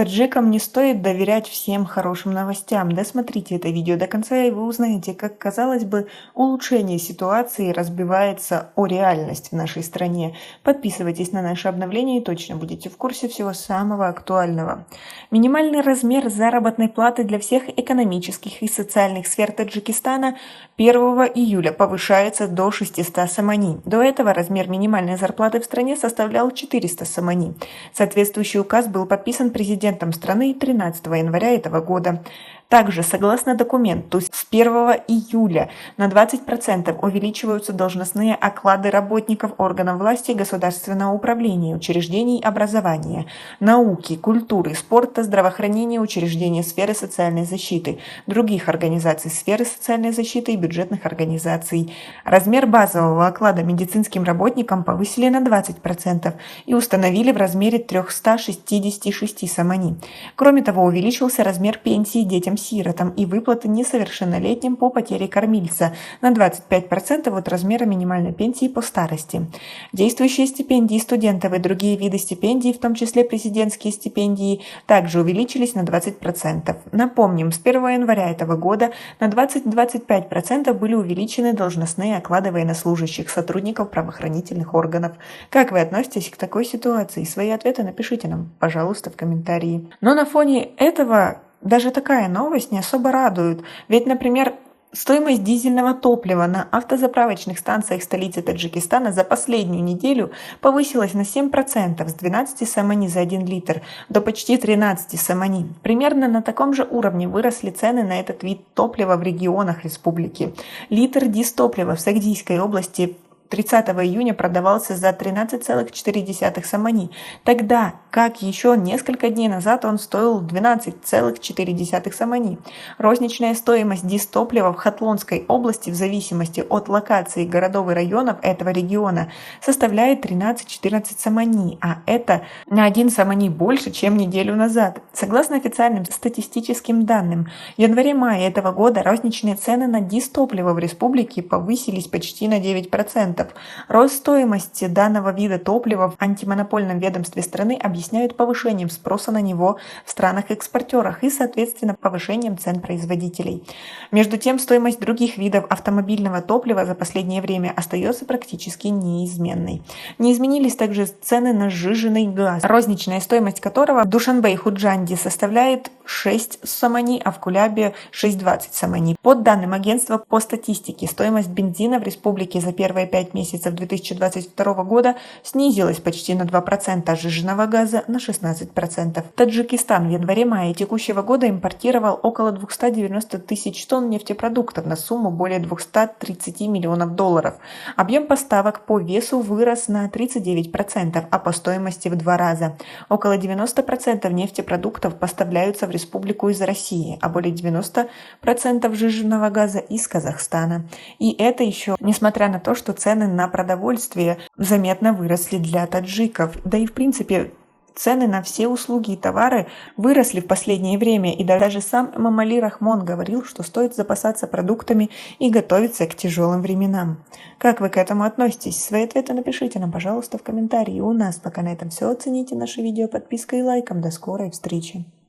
Таджикам не стоит доверять всем хорошим новостям. Досмотрите это видео до конца, и вы узнаете, как, казалось бы, улучшение ситуации разбивается о реальность в нашей стране. Подписывайтесь на наши обновления и точно будете в курсе всего самого актуального. Минимальный размер заработной платы для всех экономических и социальных сфер Таджикистана 1 июля повышается до 600 сомани. До этого размер минимальной зарплаты в стране составлял 400 сомани. Соответствующий указ был подписан президентом страны 13 января этого года. Также, согласно документу, с 1 июля на 20% увеличиваются должностные оклады работников органов власти, государственного управления, учреждений образования, науки, культуры, спорта, здравоохранения, учреждений сферы социальной защиты, других организаций сферы социальной защиты и бюджетных организаций. Размер базового оклада медицинским работникам повысили на 20% и установили в размере 366 сомани. Кроме того, увеличился размер пенсии детям-сиротам и выплаты несовершеннолетним по потере кормильца на 25% от размера минимальной пенсии по старости. Действующие стипендии студентов и другие виды стипендий, в том числе президентские стипендии, также увеличились на 20%. Напомним, с 1 января этого года на 20-25% были увеличены должностные оклады военнослужащих, сотрудников правоохранительных органов. Как вы относитесь к такой ситуации? Свои ответы напишите нам, пожалуйста, в комментарии. Но на фоне этого даже такая новость не особо радует. Ведь, например, стоимость дизельного топлива на автозаправочных станциях столицы Таджикистана за последнюю неделю повысилась на 7% с 12 сомани за 1 литр до почти 13 сомани. Примерно на таком же уровне выросли цены на этот вид топлива в регионах республики. Литр дистоплива в Сагдийской области 30 июня продавался за 13,4 сомани, тогда как еще несколько дней назад он стоил 12,4 сомани. Розничная стоимость дистоплива в Хатлонской области в зависимости от локации городов и районов этого региона составляет 13-14 сомани, а это на 1 сомани больше, чем неделю назад. Согласно официальным статистическим данным, в январе-мае этого года розничные цены на дистопливо в республике повысились почти на 9%. Рост стоимости данного вида топлива в антимонопольном ведомстве страны объясняют повышением спроса на него в странах-экспортерах и, соответственно, повышением цен производителей. Между тем, стоимость других видов автомобильного топлива за последнее время остается практически неизменной. Не изменились также цены на сжиженный газ, розничная стоимость которого в Душанбе и Худжанде составляет 6 сомани, а в Кулябе 6,20 сомани. По данным агентства по статистике, стоимость бензина в республике за первые 5 месяцев 2022 года снизилась почти на 2%, а сжиженного газа на 16%. Таджикистан в январе-мае текущего года импортировал около 290 тысяч тонн нефтепродуктов на сумму более 230 миллионов долларов. Объем поставок по весу вырос на 39%, а по стоимости в 2 раза. Около 90% нефтепродуктов поставляются в республику из России, а более 90% сжиженного газа из Казахстана. И это еще несмотря на то, что цены на продовольствие заметно выросли для таджиков. Да и в принципе цены на все услуги и товары выросли в последнее время, и даже сам Эмомали Рахмон говорил, что стоит запасаться продуктами и готовиться к тяжелым временам. Как вы к этому относитесь? Свои ответы напишите нам, пожалуйста, в комментарии. У нас пока на этом все. Оцените наше видео подпиской и лайком. До скорой встречи!